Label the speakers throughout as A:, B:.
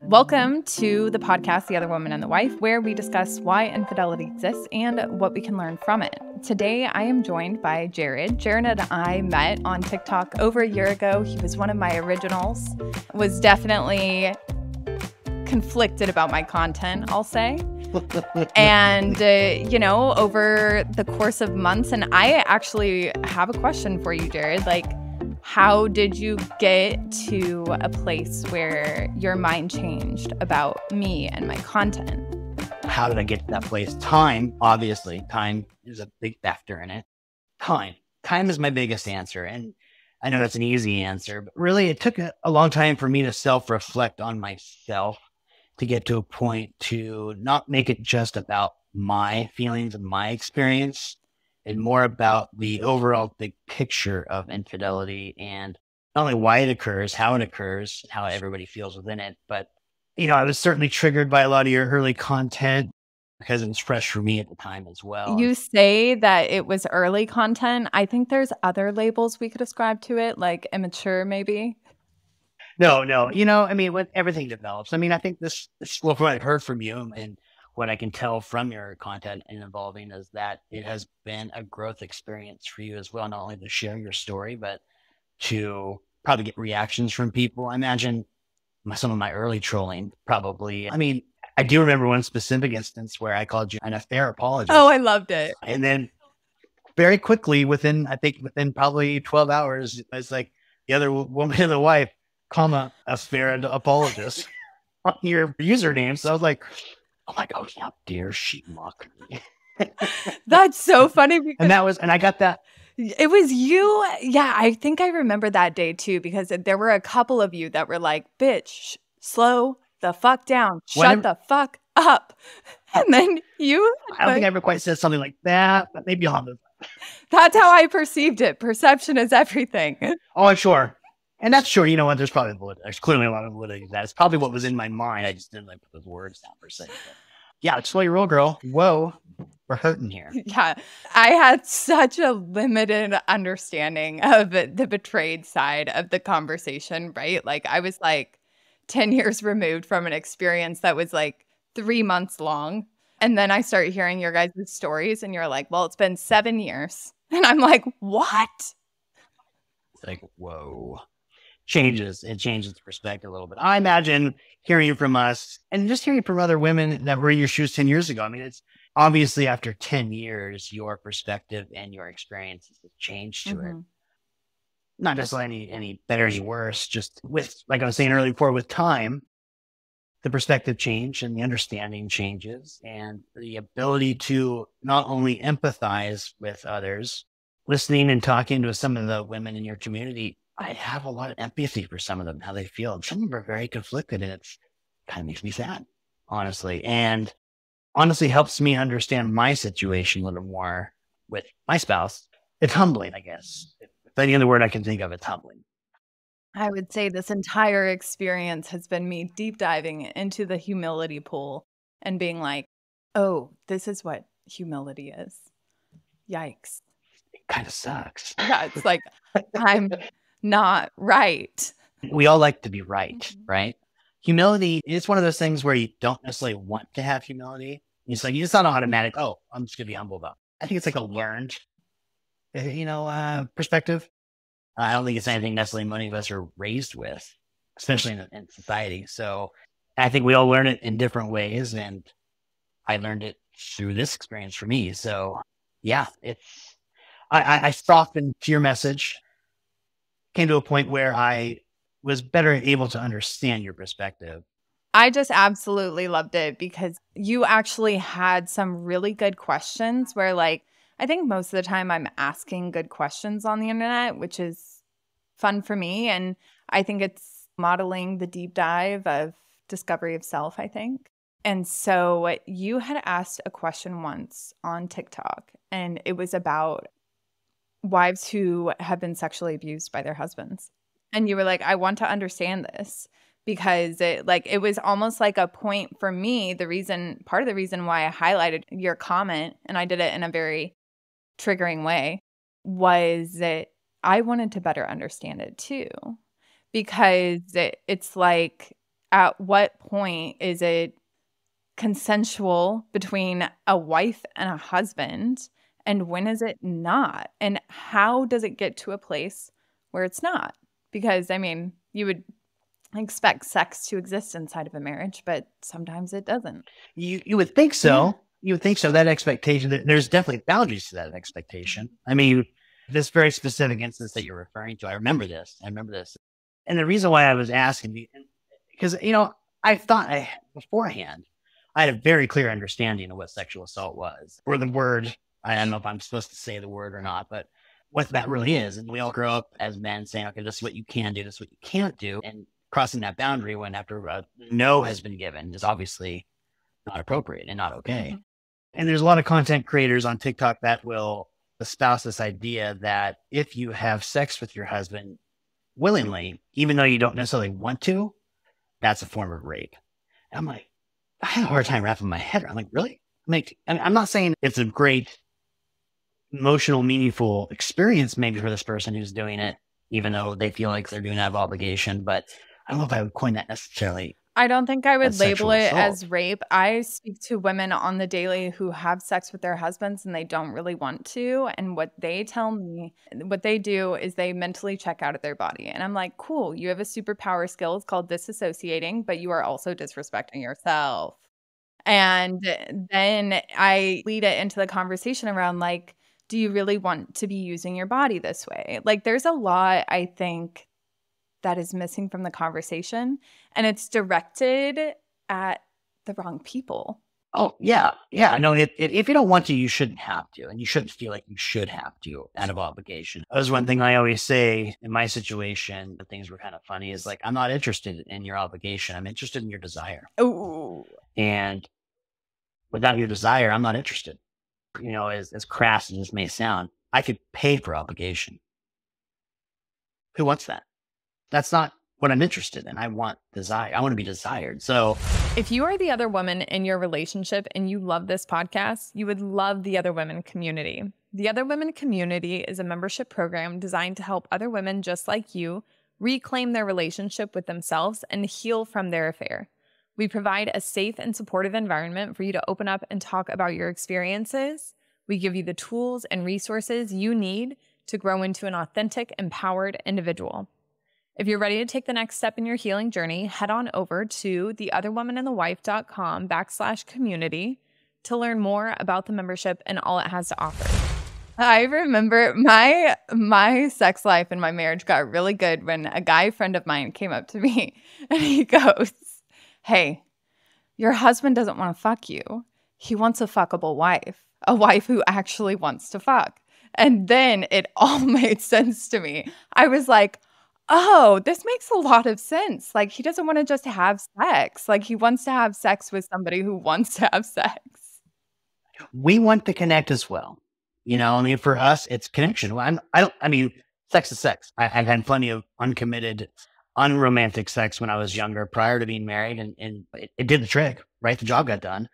A: Welcome to the podcast, The Other Woman and the Wife, where we discuss why infidelity exists and what we can learn from it. Today, I am joined by Jared. Jared and I met on TikTok over a year ago. He was one of my originals, was definitely conflicted about my content, I'll say. And, over the course of months, and I actually have a question for you, Jared, how did you get to a place where your mind changed about me and my content?
B: How did I get to that place? Time, obviously. Time is a big factor in it. Time. Time is my biggest answer. And I know that's an easy answer, but really it took a long time for me to self-reflect on myself to get to a point to not make it just about my feelings and my experience, and more about the overall big picture of infidelity and not only why it occurs, how everybody feels within it. But, I was certainly triggered by a lot of your early content because it was fresh for me at the time as well.
A: You say that it was early content. I think there's other labels we could ascribe to it, like immature maybe.
B: No. When everything develops, I think this well, from what I've heard from you and what I can tell from your content and evolving is that it has been a growth experience for you as well, not only to share your story, but to probably get reactions from people. I imagine some of my early trolling probably. I do remember one specific instance where I called you an affair apologist.
A: Oh, I loved it.
B: And then very quickly, within probably 12 hours, it's like the other woman and the wife, affair apologist on your username. So I was like, oh my God, how dare she mock me?
A: That's so funny.
B: And I got that.
A: It was you. Yeah, I think I remember that day too, because there were a couple of you that were like, bitch, slow the fuck down. Shut the fuck up. And then you.
B: I don't think I ever quite said something like that, but maybe I'll have.
A: That's how I perceived it. Perception is everything.
B: Oh, I'm sure. And that's sure. You know what? There's clearly a lot of validity to that. It's probably what was in my mind. I just didn't put those words down per se. But yeah, it's your real girl. Whoa, we're hurting here.
A: Yeah, I had such a limited understanding of the betrayed side of the conversation, right? I was 10 years removed from an experience that was 3 months long. And then I start hearing your guys' stories and you're like, well, it's been 7 years. And I'm like, what?
B: It's whoa. It changes the perspective a little bit. I imagine hearing from us and just hearing from other women that were in your shoes 10 years ago. It's obviously after 10 years, your perspective and your experiences have changed to it. Not necessarily any better, any worse, just with, like I was saying earlier before, with time, the perspective change and the understanding changes and the ability to not only empathize with others, listening and talking to some of the women in your community. I have a lot of empathy for some of them, how they feel. And some of them are very conflicted, and it kind of makes me sad, honestly. And honestly helps me understand my situation a little more with my spouse. It's humbling, I guess. If any other word I can think of, it's humbling.
A: I would say this entire experience has been me deep diving into the humility pool and being like, oh, this is what humility is. Yikes.
B: It kind of sucks.
A: Yeah, it's I'm not right.
B: We all like to be right, right? Humility is one of those things where you don't necessarily want to have humility. It's not automatic. Oh, I'm just going to be humble about it. I think it's a learned, perspective. I don't think it's anything necessarily many of us are raised with, especially in society. So I think we all learn it in different ways. And I learned it through this experience for me. So yeah, I softened to your message, came to a point where I was better able to understand your perspective.
A: I just absolutely loved it because you actually had some really good questions where I think most of the time I'm asking good questions on the internet, which is fun for me. And I think it's modeling the deep dive of discovery of self, I think. And so you had asked a question once on TikTok, and it was about wives who have been sexually abused by their husbands. And you were like, I want to understand this because it was almost like a point for me. Part of the reason why I highlighted your comment, and I did it in a very triggering way, was that I wanted to better understand it too. Because it's at what point is it consensual between a wife and a husband, and when is it not? And how does it get to a place where it's not? Because, I mean, you would expect sex to exist inside of a marriage, but sometimes it doesn't.
B: You would think so. You would think so. That expectation, there's definitely boundaries to that expectation. I mean, this very specific instance that you're referring to, I remember this. And the reason why I was asking, because, I thought beforehand, I had a very clear understanding of what sexual assault was, or the word. I don't know if I'm supposed to say the word or not, but what that really is. And we all grow up as men saying, okay, this is what you can do, this is what you can't do. And crossing that boundary when after a no has been given is obviously not appropriate and not okay. Mm-hmm. And there's a lot of content creators on TikTok that will espouse this idea that if you have sex with your husband willingly, even though you don't necessarily want to, that's a form of rape. And I'm like, I have a hard time wrapping my head around. I'm like, really? I'm not saying it's a great emotional, meaningful experience maybe for this person who's doing it, even though they feel like they're doing it out of obligation. But I don't know if I would coin that necessarily.
A: I don't think I would label it as rape. I speak to women on the daily who have sex with their husbands and they don't really want to. And what they tell me, what they do is they mentally check out of their body. And I'm like, cool, you have a superpower skill. It's called disassociating, but you are also disrespecting yourself. And then I lead it into the conversation around like, do you really want to be using your body this way? Like, there's a lot, I think, that is missing from the conversation, and it's directed at the wrong people.
B: Oh, yeah. Yeah. No, if you don't want to, you shouldn't have to. And you shouldn't feel like you should have to out of obligation. That was one thing I always say in my situation. The things were kind of funny is like, I'm not interested in your obligation. I'm interested in your desire.
A: Ooh.
B: And without your desire, I'm not interested. As crass as this may sound, I could pay for obligation. Who wants that? That's not what I'm interested in. I want desire. I want to be desired. So
A: if you are the other woman in your relationship and you love this podcast, you would love the Other Women community. The Other Women community is a membership program designed to help other women just like you reclaim their relationship with themselves and heal from their affair. We provide a safe and supportive environment for you to open up and talk about your experiences. We give you the tools and resources you need to grow into an authentic, empowered individual. If you're ready to take the next step in your healing journey, head on over to theotherwomanandthewife.com/community to learn more about the membership and all it has to offer. I remember my sex life in my marriage got really good when a guy friend of mine came up to me and he goes, hey, your husband doesn't want to fuck you. He wants a fuckable wife, a wife who actually wants to fuck. And then it all made sense to me. I was like, oh, this makes a lot of sense. Like, he doesn't want to just have sex. Like, he wants to have sex with somebody who wants to have sex.
B: We want to connect as well. For us, it's connection. Sex is sex. I've had plenty of uncommitted, unromantic sex when I was younger, prior to being married, and it did the trick, right? The job got done,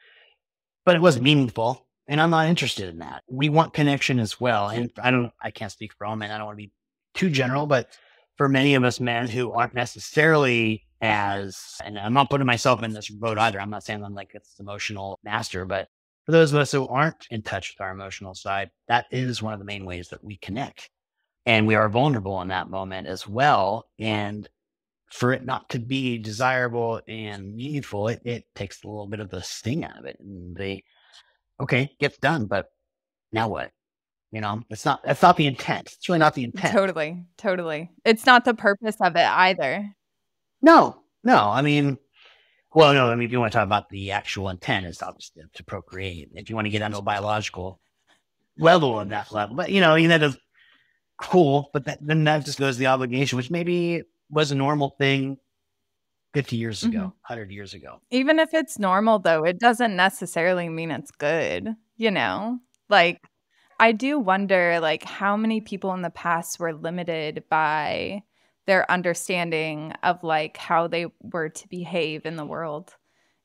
B: but it wasn't meaningful, and I'm not interested in that. We want connection as well, and I can't speak for all men. I don't want to be too general, but for many of us men who aren't necessarily and I'm not putting myself in this boat either. I'm not saying I'm like it's emotional master, but for those of us who aren't in touch with our emotional side, that is one of the main ways that we connect, and we are vulnerable in that moment as well. And for it not to be desirable and meaningful, it takes a little bit of the sting out of it. And gets done, but now what? That's not the intent. It's really not the intent.
A: Totally. It's not the purpose of it either.
B: No. If you want to talk about the actual intent, it's obviously to procreate. If you want to get onto a biological level of that level, but that is cool. But then that just goes to the obligation, which maybe was a normal thing 50 years ago, 100 years ago.
A: Even if it's normal, though, it doesn't necessarily mean it's good, Like, I do wonder, like, how many people in the past were limited by their understanding of, like, how they were to behave in the world,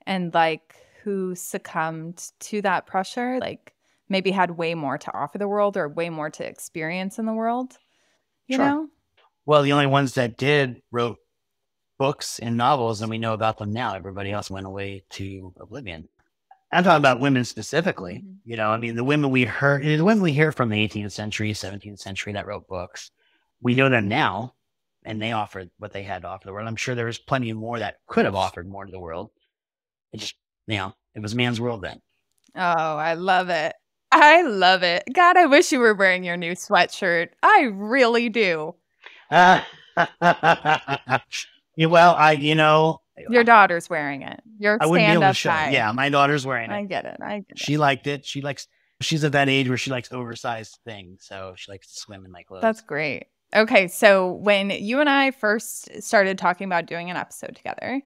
A: and, like, who succumbed to that pressure, like, maybe had way more to offer the world or way more to experience in the world, you know?
B: Well, the only ones that did wrote books and novels than we know about them now. Everybody else went away to oblivion. I'm talking about women specifically.
A: Mhm.
B: You know, I mean, the women we hear from the 18th century, 17th century that wrote books, we know them now, and they offered what they had to offer the world. I'm sure there was plenty more that could have offered more to the world. It just, it was man's world then.
A: Oh, I love it. I love it. God, I wish you were wearing your new sweatshirt. I really do.
B: Well,
A: Your daughter's wearing it. Your
B: I wouldn't be able to
A: stand-up
B: show it.
A: guy.
B: Yeah, my daughter's wearing
A: I
B: it.
A: get it. I get it.
B: She liked it. She's at that age where she likes oversized things. So she likes to swim in my clothes.
A: That's great. Okay, so when you and I first started talking about doing an episode together,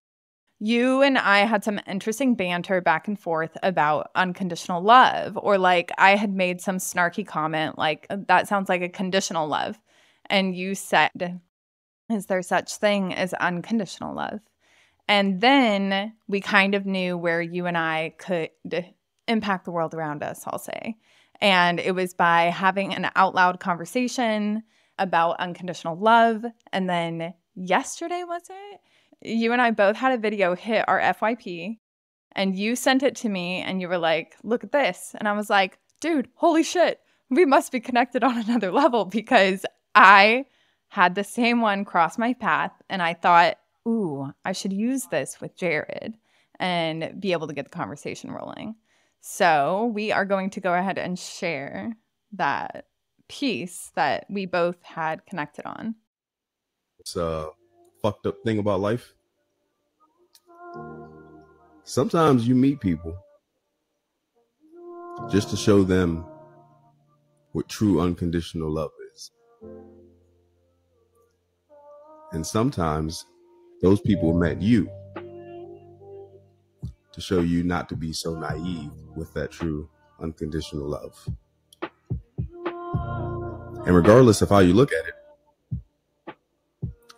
A: you and I had some interesting banter back and forth about unconditional love, or like I had made some snarky comment like, that sounds like a conditional love. And you said, is there such thing as unconditional love? And then we kind of knew where you and I could impact the world around us, I'll say. And it was by having an out loud conversation about unconditional love. And then yesterday, was it? You and I both had a video hit our FYP, and you sent it to me and you were like, look at this. And I was like, dude, holy shit, we must be connected on another level, because I had the same one cross my path and I thought, ooh, I should use this with Jared and be able to get the conversation rolling. So we are going to go ahead and share that piece that we both had connected on.
C: It's a fucked up thing about life. Sometimes you meet people just to show them what true unconditional love is. And sometimes those people met you to show you not to be so naive with that true unconditional love. And regardless of how you look at it,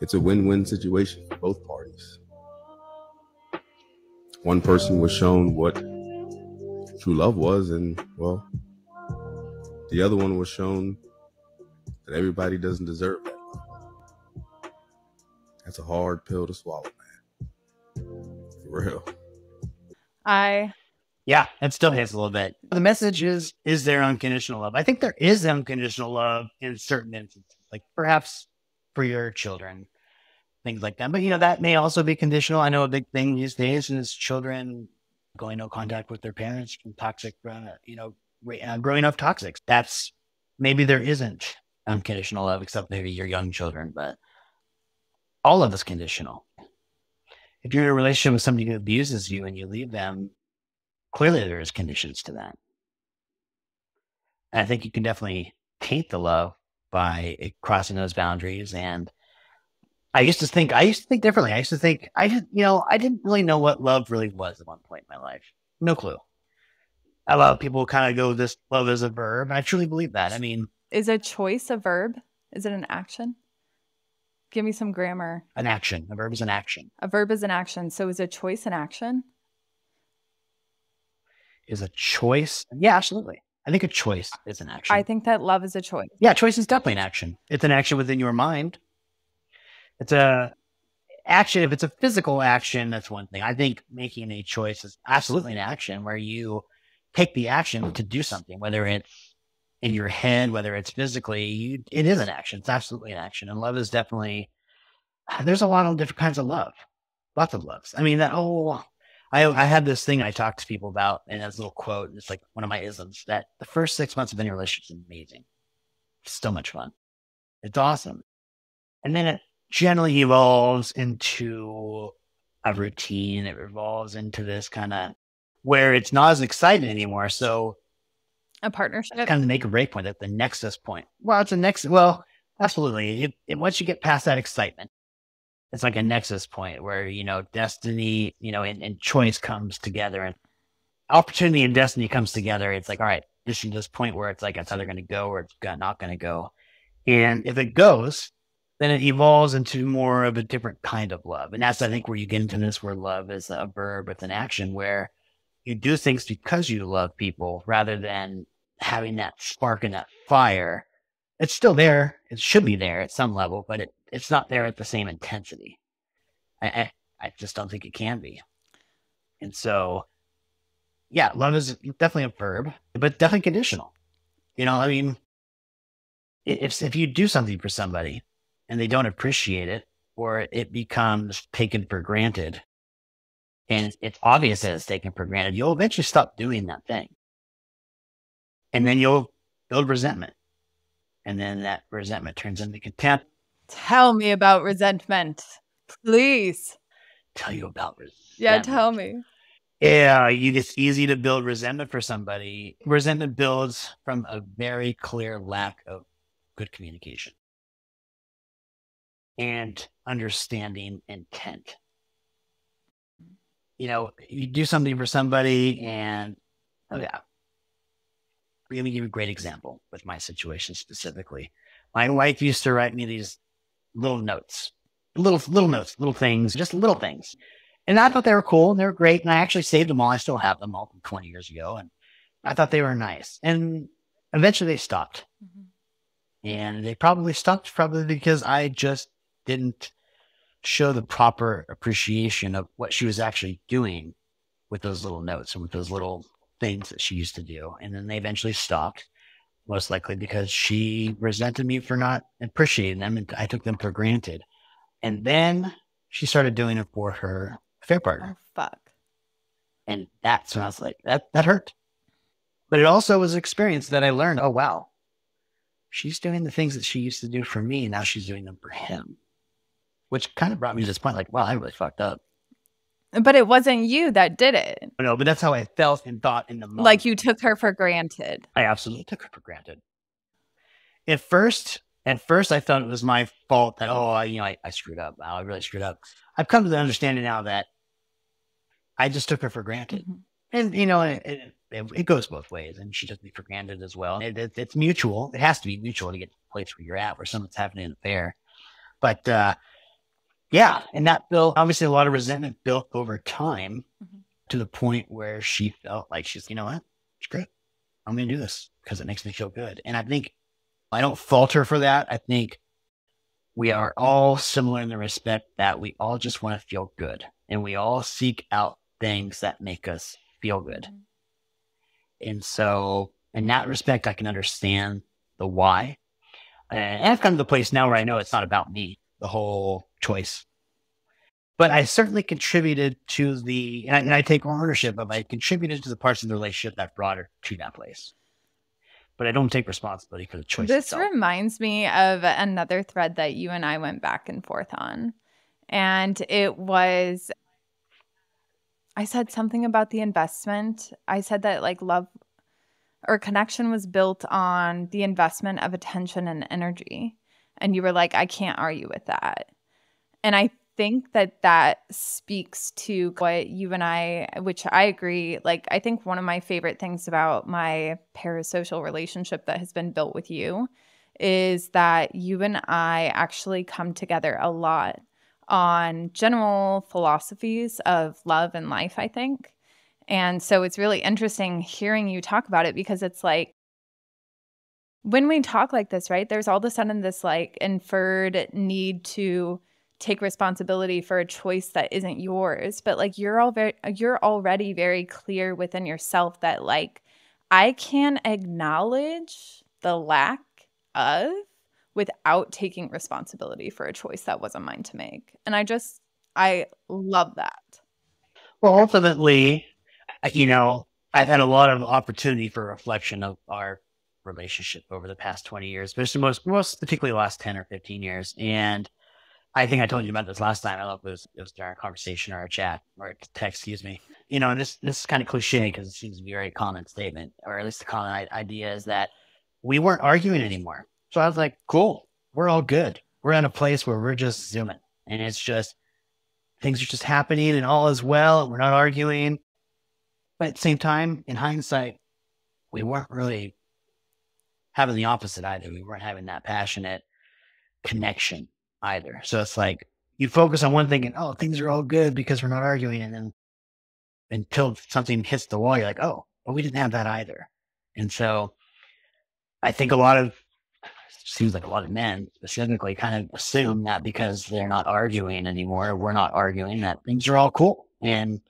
C: it's a win-win situation for both parties. One person was shown what true love was, and, well, the other one was shown that everybody doesn't deserve that love. That's a hard pill to swallow, man. For real.
B: Yeah, it still hits a little bit. The message is there unconditional love? I think there is unconditional love in certain instances, like perhaps for your children, things like that. But, that may also be conditional. I know a big thing these days is children going no contact with their parents from toxic, growing up toxic. That's, maybe there isn't unconditional love, except maybe your young children, but all of it's conditional. If you're in a relationship with somebody who abuses you and you leave them, clearly there's conditions to that. And I think you can definitely taint the love by crossing those boundaries. And I used to think differently. I didn't really know what love really was at one point in my life. No clue. A lot of people kind of go, this love is a verb. And I truly believe that. I mean,
A: is a choice a verb? Is it an action? Give me some grammar.
B: An action. A verb is an action.
A: A verb is an action. So is a choice an action?
B: Is a choice? Yeah, absolutely. I think a choice is an action.
A: I think that love is a choice.
B: Yeah, choice is definitely an action. It's an action within your mind. It's a action. If it's a physical action, that's one thing. I think making a choice is absolutely an action where you take the action to do something, whether it's in your head, whether it's physically. It is an action. It's absolutely an action. And love is definitely, there's a lot of different kinds of love. Lots of loves. I mean, I had this thing I talk to people about, and as a little quote, it's like one of my isms, that the first 6 months of any relationship is amazing. It's so much fun. It's awesome. And then it generally evolves into a routine. It evolves into this kind of where it's not as exciting anymore. So
A: a partnership,
B: kind of the make or break point, at the nexus point. Well, absolutely. Once you get past that excitement, it's like a nexus point where, destiny, and choice comes together, and opportunity and destiny comes together. It's like, all right, this is this point where it's like, it's either going to go or it's not going to go. And if it goes, then it evolves into more of a different kind of love. And that's, I think, where you get into this, where love is a verb with an action, where you do things because you love people rather than having that spark and that fire. It's still there. It should be there at some level, but it's not there at the same intensity. I just don't think it can be. And so, yeah, love is definitely a verb, but definitely conditional. I mean, if you do something for somebody and they don't appreciate it, or it becomes taken for granted, and it's obvious that it's taken for granted, you'll eventually stop doing that thing. And then you'll build resentment. And then that resentment turns into contempt.
A: Tell me about resentment, please.
B: Tell you about resentment.
A: Yeah, tell me.
B: Yeah, it's easy to build resentment for somebody. Resentment builds from a very clear lack of good communication and understanding intent. You do something for somebody and, oh yeah. Let me give you a great example with my situation specifically. My wife used to write me these little notes, little things, just little things. And I thought they were cool and they were great. And I actually saved them all. I still have them all from 20 years ago. And I thought they were nice. And eventually they stopped. Mm-hmm. And they probably stopped because I just didn't show the proper appreciation of what she was actually doing with those little notes and with those little things that she used to do. And then they eventually stopped, most likely because she resented me for not appreciating them and I took them for granted. And then she started doing it for her affair partner.
A: Oh, fuck.
B: And that's when I was like, that hurt. But it also was an experience that I learned, oh, wow, she's doing the things that she used to do for me. And now she's doing them for him, which kind of brought me to this point, like, wow, I really fucked up.
A: But it wasn't you that did it.
B: No, but that's how I felt and thought in the moment.
A: Like you took her for granted.
B: I absolutely took her for granted. At first, I thought it was my fault that, I screwed up. I really screwed up. I've come to the understanding now that I just took her for granted. Mm-hmm. And, it goes both ways. And she took me for granted as well. It's mutual. It has to be mutual to get to the place where you're at, where someone's having an affair. But, yeah, and that built, obviously, a lot of resentment built over time mm-hmm. to the point where she felt like she's, you know what? It's great. I'm going to do this because it makes me feel good. And I think I don't fault her for that. I think we are all similar in the respect that we all just want to feel good. And we all seek out things that make us feel good. Mm-hmm. And so in that respect, I can understand the why. And I've come to the place now where I know it's not about me, the whole choice. But I certainly contributed to and I take ownership of, I contributed to the parts of the relationship that brought her to that place. But I don't take responsibility for the choice itself.
A: Reminds me of another thread that you and I went back and forth on. And it was, I said something about the investment. I said that like love or connection was built on the investment of attention and energy. And you were like, I can't argue with that. And I think that speaks to what you and I, which I agree, like I think one of my favorite things about my parasocial relationship that has been built with you is that you and I actually come together a lot on general philosophies of love and life, I think. And so it's really interesting hearing you talk about it because it's like, when we talk like this, right, there's all of a sudden this like inferred need to take responsibility for a choice that isn't yours. But like you're already very clear within yourself that like I can acknowledge the lack of without taking responsibility for a choice that wasn't mine to make. And I love that.
B: Well, ultimately, I've had a lot of opportunity for reflection of our relationship over the past 20 years, but most particularly the last 10 or 15 years. And I think I told you about this last time. I don't know if it was during our conversation or our chat or text, excuse me. And this is kind of cliche because it seems to be a very common statement, or at least the common idea is that we weren't arguing anymore. So I was like, cool, we're all good. We're in a place where we're just zooming and it's just, things are just happening and all is well. And we're not arguing. But at the same time, in hindsight, we weren't really having the opposite either. We weren't having that passionate connection either. So it's like you focus on one thing and, oh, things are all good because we're not arguing. And then until something hits the wall, you're like, oh, well, we didn't have that either. And so I think a lot of seems like a lot of men specifically kind of assume that because they're not arguing anymore, we're not arguing, that things are all cool. And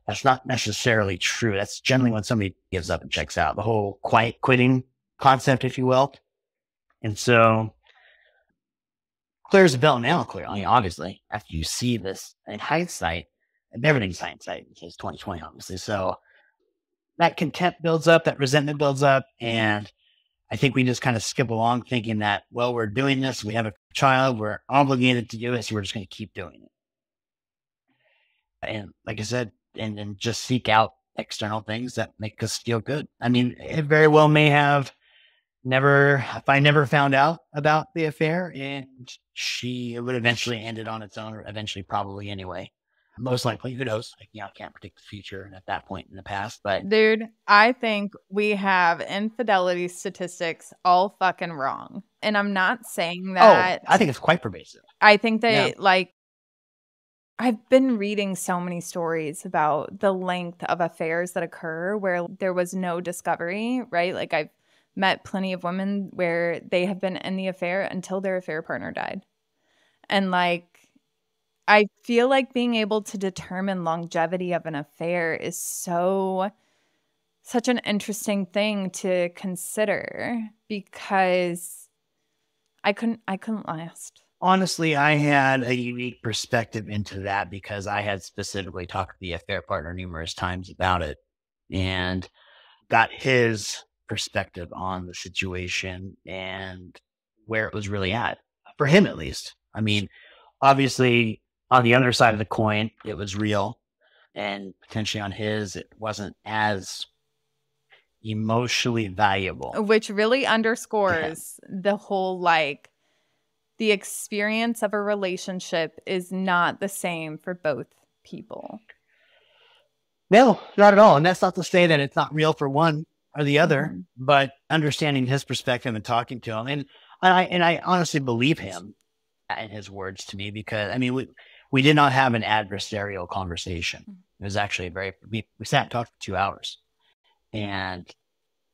B: that's not necessarily true. That's generally when somebody gives up and checks out, the whole quiet quitting concept, if you will. And so clear as a bell now, clear. I mean, obviously, after you see this in hindsight, and everything's hindsight, it's 2020, obviously. So that contempt builds up, that resentment builds up. And I think we just kind of skip along thinking that, well, we're doing this, we have a child, we're obligated to do it, so we're just going to keep doing it. And like I said, and then just seek out external things that make us feel good. I mean, it very well may have if I never found out about the affair, and it would eventually end it on its own, or eventually probably anyway. Most likely, who knows? I can't predict the future at that point in the past, but
A: dude, I think we have infidelity statistics all fucking wrong. And I'm not saying that.
B: I think it's quite pervasive.
A: I think that I've been reading so many stories about the length of affairs that occur where there was no discovery, right? Like I've met plenty of women where they have been in the affair until their affair partner died. And I feel like being able to determine longevity of an affair is such an interesting thing to consider, because I couldn't last.
B: Honestly, I had a unique perspective into that because I had specifically talked to the affair partner numerous times about it and got his perspective on the situation and where it was really at, for him at least. I mean, obviously, on the other side of the coin, it was real, and potentially on his, it wasn't as emotionally valuable.
A: Which really underscores the whole, the experience of a relationship is not the same for both people.
B: No, not at all. And that's not to say that it's not real for one or the other, but understanding his perspective and talking to him. And I honestly believe him in his words to me, because, I mean, we did not have an adversarial conversation. It was actually we sat and talked for 2 hours. And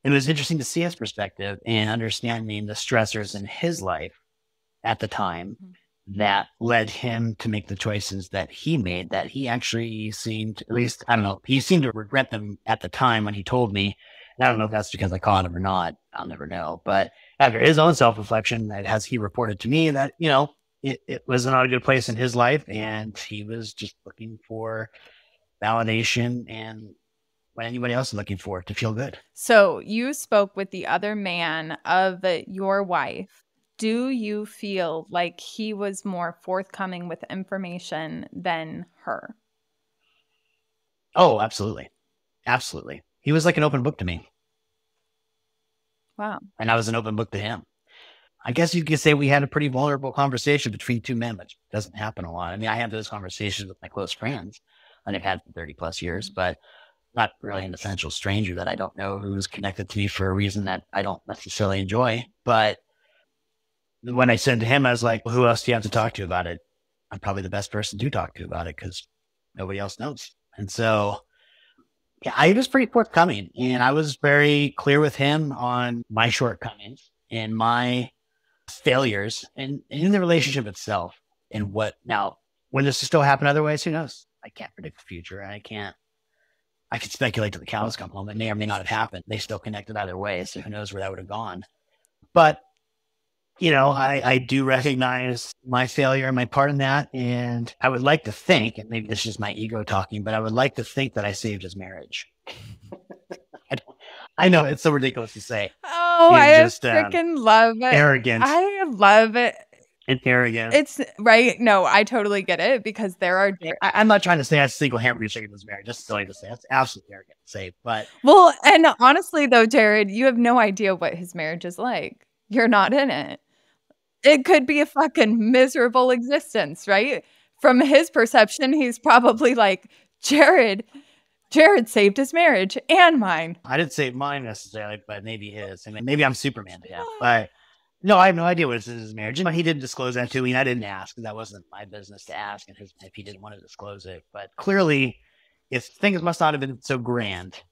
B: it was interesting to see his perspective and understanding the stressors in his life at the time that led him to make the choices that he made, that he actually seemed, at least, I don't know, he seemed to regret them at the time when he told me. And I don't know if that's because I caught him or not. I'll never know. But after his own self-reflection, as he reported to me, that, it was not a good place in his life, and he was just looking for validation and what anybody else is looking for, to feel good.
A: So you spoke with the other man of your wife. Do you feel like he was more forthcoming with information than her?
B: Oh, absolutely. Absolutely. He was like an open book to me.
A: Wow.
B: And I was an open book to him. I guess you could say we had a pretty vulnerable conversation between two men, which doesn't happen a lot. I mean, I have those conversations with my close friends, and I've had for 30 plus years, but not really an essential stranger that I don't know, who's connected to me for a reason that I don't necessarily enjoy. But when I said to him, I was like, well, who else do you have to talk to about it? I'm probably the best person to talk to about it because nobody else knows. And so, yeah, I was pretty forthcoming, and I was very clear with him on my shortcomings and my failures and in the relationship itself. And now, when this will still happen otherwise, who knows? I can't predict the future. I can speculate till the cows come home. It may or may not have happened. They still connected either way. So who knows where that would have gone. But, I do recognize my failure and my part in that. And I would like to think, and maybe this is my ego talking, but I would like to think that I saved his marriage. I know it's so ridiculous to say.
A: Oh, I freaking love it.
B: Arrogant.
A: I love it.
B: It's arrogant.
A: It's right. No, I totally get it, because there are.
B: I'm not trying to say I single-handedly saved his marriage. That's silly to say. That's absolutely arrogant to say. But
A: well, and honestly, though, Jared, you have no idea what his marriage is like. You're not in it. It could be a fucking miserable existence, right? From his perception, he's probably like, Jared saved his marriage and mine.
B: I didn't save mine necessarily, but maybe his. I mean, maybe I'm Superman to him. But no, I have no idea what is his marriage. He didn't disclose that to me, and I didn't ask, because that wasn't my business to ask, and if he didn't want to disclose it. But clearly, if things must not have been so grand,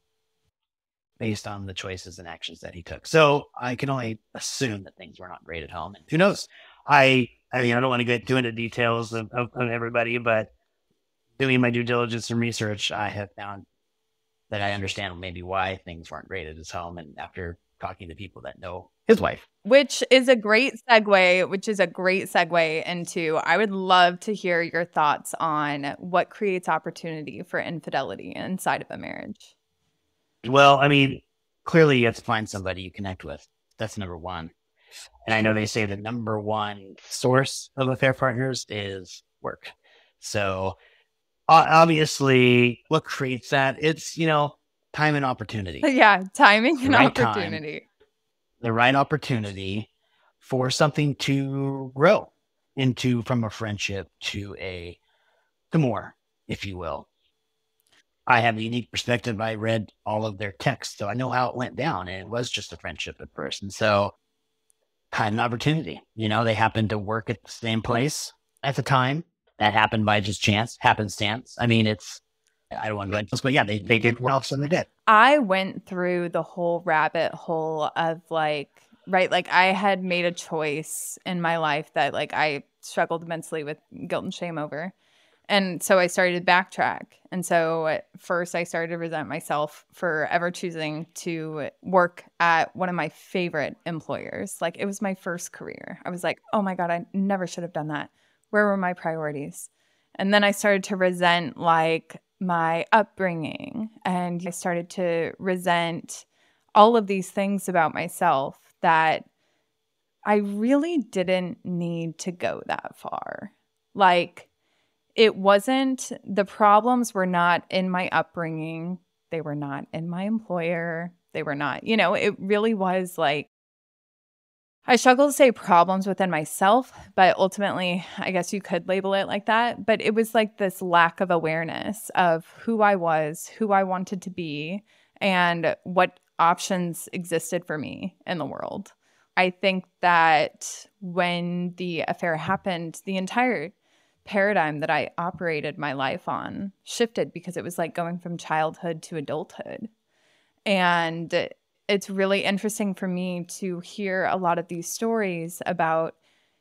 B: based on the choices and actions that he took. So I can only assume that things were not great at home. And who knows? I mean, I don't want to get too into details of everybody, but doing my due diligence and research, I have found that I understand maybe why things weren't great at his home. And after talking to people that know his wife.
A: Which is a great segue into, I would love to hear your thoughts on what creates opportunity for infidelity inside of a marriage.
B: Well, I mean, clearly you have to find somebody you connect with. That's number one. And I know they say the number one source of affair partners is work. So obviously what creates that, it's, time and opportunity.
A: Yeah, timing and opportunity.
B: The right opportunity for something to grow into, from a friendship to more, if you will. I have a unique perspective. I read all of their texts, so I know how it went down, and it was just a friendship at first. And so time and opportunity, they happened to work at the same place at the time. That happened by just happenstance. I mean, I don't want to go into this, but yeah, they did well, so they did.
A: I went through the whole rabbit hole of I had made a choice in my life that I struggled immensely with guilt and shame over. And so I started to backtrack. And so at first I started to resent myself for ever choosing to work at one of my favorite employers. It was my first career. I was like, oh my God, I never should have done that. Where were my priorities? And then I started to resent my upbringing, and I started to resent all of these things about myself that I really didn't need to go that far. It wasn't, the problems were not in my upbringing. They were not in my employer. They were not, it really was I struggle to say problems within myself, but ultimately, I guess you could label it like that. But it was this lack of awareness of who I was, who I wanted to be, and what options existed for me in the world. I think that when the affair happened, the entire paradigm that I operated my life on shifted, because it was going from childhood to adulthood. And it's really interesting for me to hear a lot of these stories about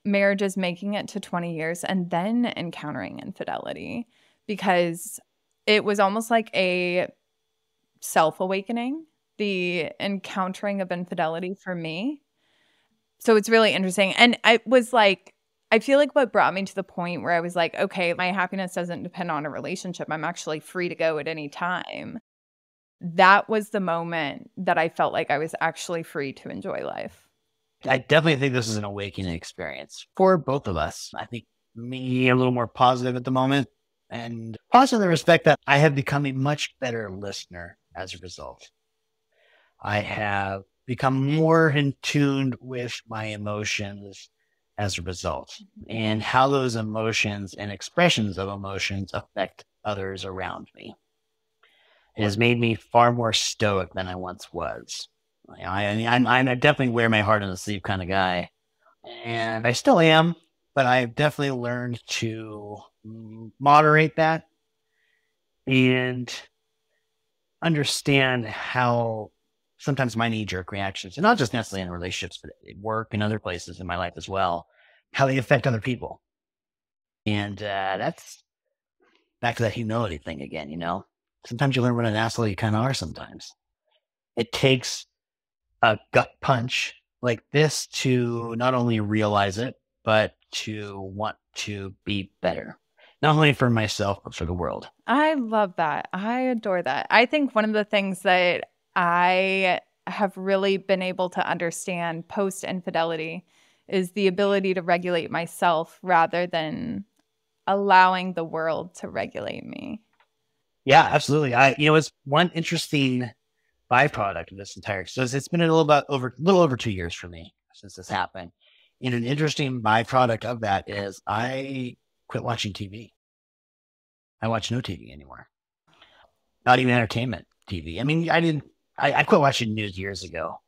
A: marriages making it to 20 years and then encountering infidelity, because it was almost like a self-awakening, the encountering of infidelity for me. So it's really interesting. And I was I feel like what brought me to the point where I was okay, my happiness doesn't depend on a relationship. I'm actually free to go at any time. That was the moment that I felt like I was actually free to enjoy life.
B: I definitely think this is an awakening experience for both of us. I think me a little more positive at the moment, and positive in the respect that I have become a much better listener as a result. I have become more in tune with my emotions as a result, and how those emotions and expressions of emotions affect others around me. It has made me far more stoic than I once was. I definitely wear my heart on the sleeve kind of guy, and I still am, but I've definitely learned to moderate that and understand how sometimes my knee-jerk reactions, and not just necessarily in relationships, but at work and other places in my life as well, how they affect other people. And that's back to that humility thing again, Sometimes you learn what an asshole you kind of are sometimes. It takes a gut punch like this to not only realize it, but to want to be better. Not only for myself, but for the world.
A: I love that. I adore that. I think one of the things that I have really been able to understand post-infidelity is the ability to regulate myself rather than allowing the world to regulate me.
B: Yeah, absolutely. It's one interesting byproduct of this entire. So it's been a little over 2 years for me since this happened. And an interesting byproduct of that is I quit watching TV. I watch no TV anymore. Not even entertainment TV. I mean, I quit watching news years ago,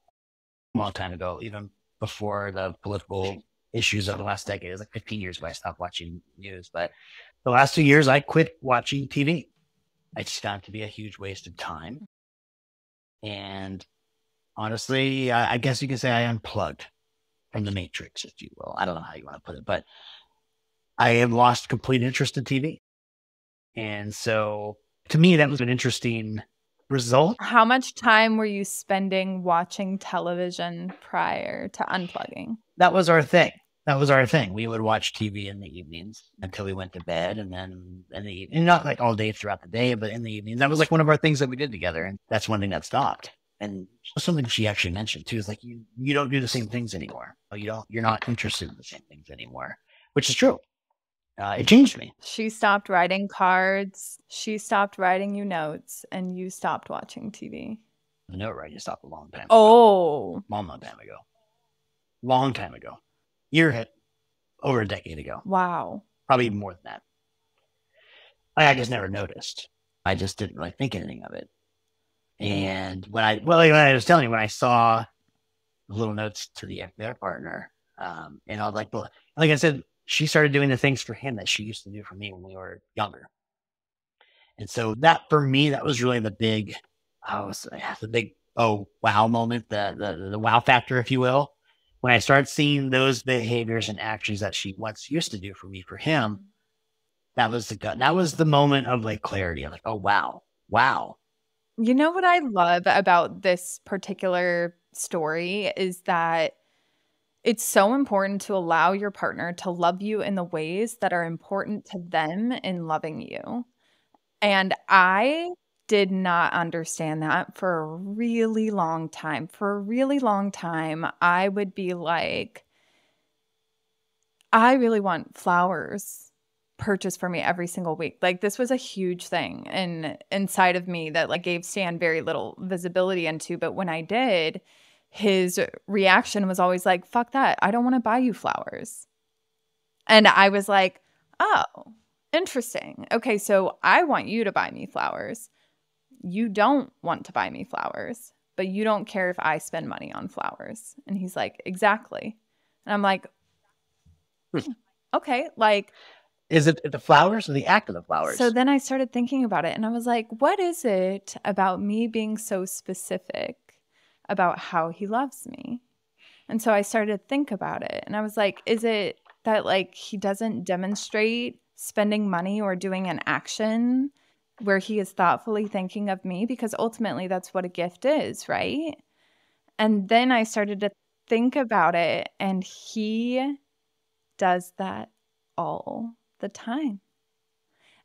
B: a long time ago, even before the political issues of the last decade. It was 15 years ago I stopped watching news. But the last 2 years, I quit watching TV. I just found it to be a huge waste of time. And honestly, I guess you could say I unplugged from the matrix, if you will. I don't know how you want to put it, but I have lost complete interest in TV. And so to me, that was an interesting result.
A: How much time were you spending watching television prior to unplugging?
B: That was our thing. That was our thing. We would watch TV in the evenings until we went to bed, and then in the evening, not like all day throughout the day, but in the evenings, that was like one of our things that we did together. And that's one thing that stopped. And something she actually mentioned too is like, you don't do the same things anymore. You're not interested in the same things anymore, which is true. It changed me.
A: She stopped writing cards. She stopped writing you notes, and you stopped watching TV.
B: The note writing stopped a long time ago.
A: Oh.
B: Long time ago. Long time ago. Year hit over a decade ago.
A: Wow.
B: Probably even more than that. I just never noticed. I just didn't really think anything of it. And when I was telling you, when I saw the little notes to the FBI partner, and I was like, well, like I said, she started doing the things for him that she used to do for me when we were younger. And so that, for me, that was really the big, oh, wow moment, the wow factor, if you will. When I started seeing those behaviors and actions that she once used to do for me, for him, that was the moment of like clarity. I'm like, oh, wow.
A: You know what I love about this particular story is that it's so important to allow your partner to love you in the ways that are important to them in loving you. And I did not understand that for a really long time. For a really long time, I would be like, I really want flowers purchased for me every single week. Like, this was a huge thing inside of me that like gave Stan very little visibility into. But when I did, his reaction was always like, fuck that. I don't want to buy you flowers. And I was like, oh, interesting. Okay, so I want you to buy me flowers. You don't want to buy me flowers, but you don't care if I spend money on flowers. And he's like, exactly. And I'm like, okay, like.
B: Is it the flowers or the act of the flowers?
A: So then I started thinking about it and I was like, what is it about me being so specific about how he loves me? And so I started to think about it and I was like, is it that like he doesn't demonstrate spending money or doing an action where he is thoughtfully thinking of me? Because ultimately that's what a gift is, right? And then I started to think about it and he does that all the time.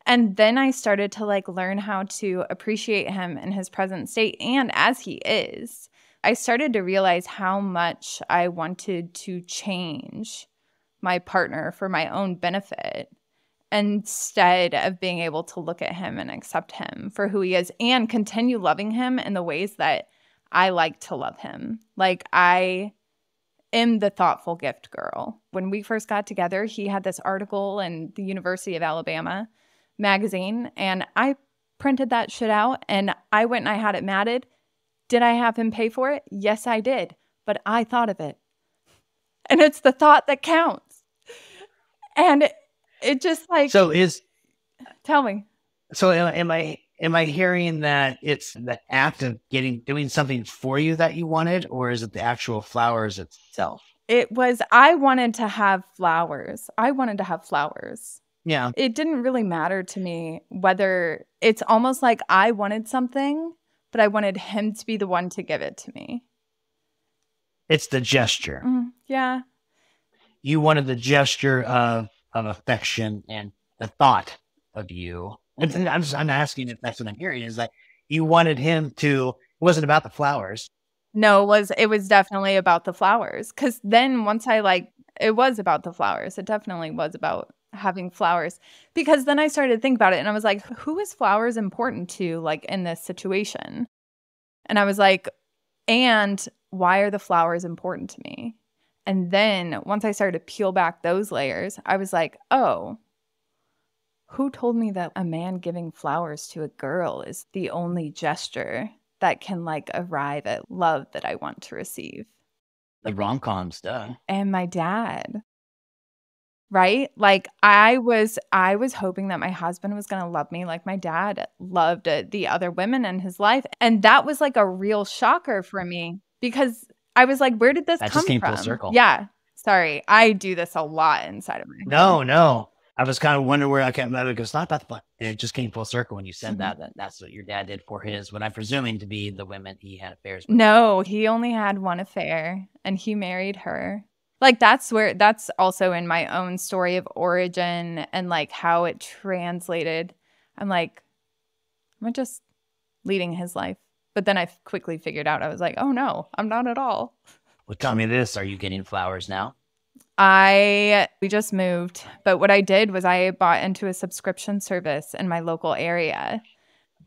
A: And then I started to like learn how to appreciate him in his present state and as he is. I started to realize how much I wanted to change my partner for my own benefit instead of being able to look at him and accept him for who he is and continue loving him in the ways that I like to love him. Like, I am the thoughtful gift girl. When we first got together, he had this article in the University of Alabama magazine, and I printed that shit out, and I went and I had it matted. Did I have him pay for it? Yes, I did, but I thought of it. And it's the thought that counts. And it just like... Tell me.
B: So am I hearing that it's the act of doing something for you that you wanted, or is it the actual flowers itself?
A: It was, I wanted to have flowers. Yeah. It didn't really matter to me whether it's almost like I wanted something, but I wanted him to be the one to give it to me.
B: It's the gesture.
A: Yeah.
B: You wanted the gesture of affection and the thought of you. And I'm asking if that's what I'm hearing, is that you wanted him to, it wasn't about the flowers.
A: No, it was definitely about the flowers. Because then once it was about the flowers. It definitely was about having flowers. Because then I started to think about it and I was like, who is flowers important to, like, in this situation? And I was like, and why are the flowers important to me? And then once I started to peel back those layers, I was like, oh, who told me that a man giving flowers to a girl is the only gesture that can like arrive at love that I want to receive?
B: The rom-coms, duh.
A: And my dad. right? Like I was hoping that my husband was going to love me like my dad loved the other women in his life. And that was like a real shocker for me because I was like, where did this
B: That
A: come
B: just came full
A: from?
B: circle.
A: Yeah. Sorry. I do this a lot inside of my head.
B: No. I was kind of wondering where I came from. It's not about the fun. And it just came full circle when you said that that's what your dad did for his, what I'm presuming to be the women he had affairs with.
A: No, he only had one affair and he married her. Like that's also in my own story of origin and like how it translated. I'm like, I'm just leading his life. But then I quickly figured out, I was like, oh no, I'm not at all.
B: Well, tell me this, are you getting flowers now?
A: We just moved, but what I did was I bought into a subscription service in my local area.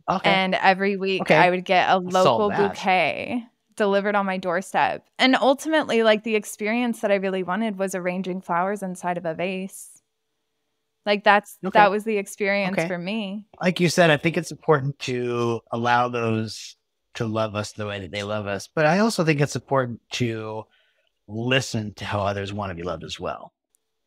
B: Okay.
A: And every week I would get a local bouquet delivered on my doorstep. And ultimately, like the experience that I really wanted was arranging flowers inside of a vase. Like that was the experience for me.
B: Like you said, I think it's important to allow those to love us the way that they love us. But I also think it's important to listen to how others want to be loved as well.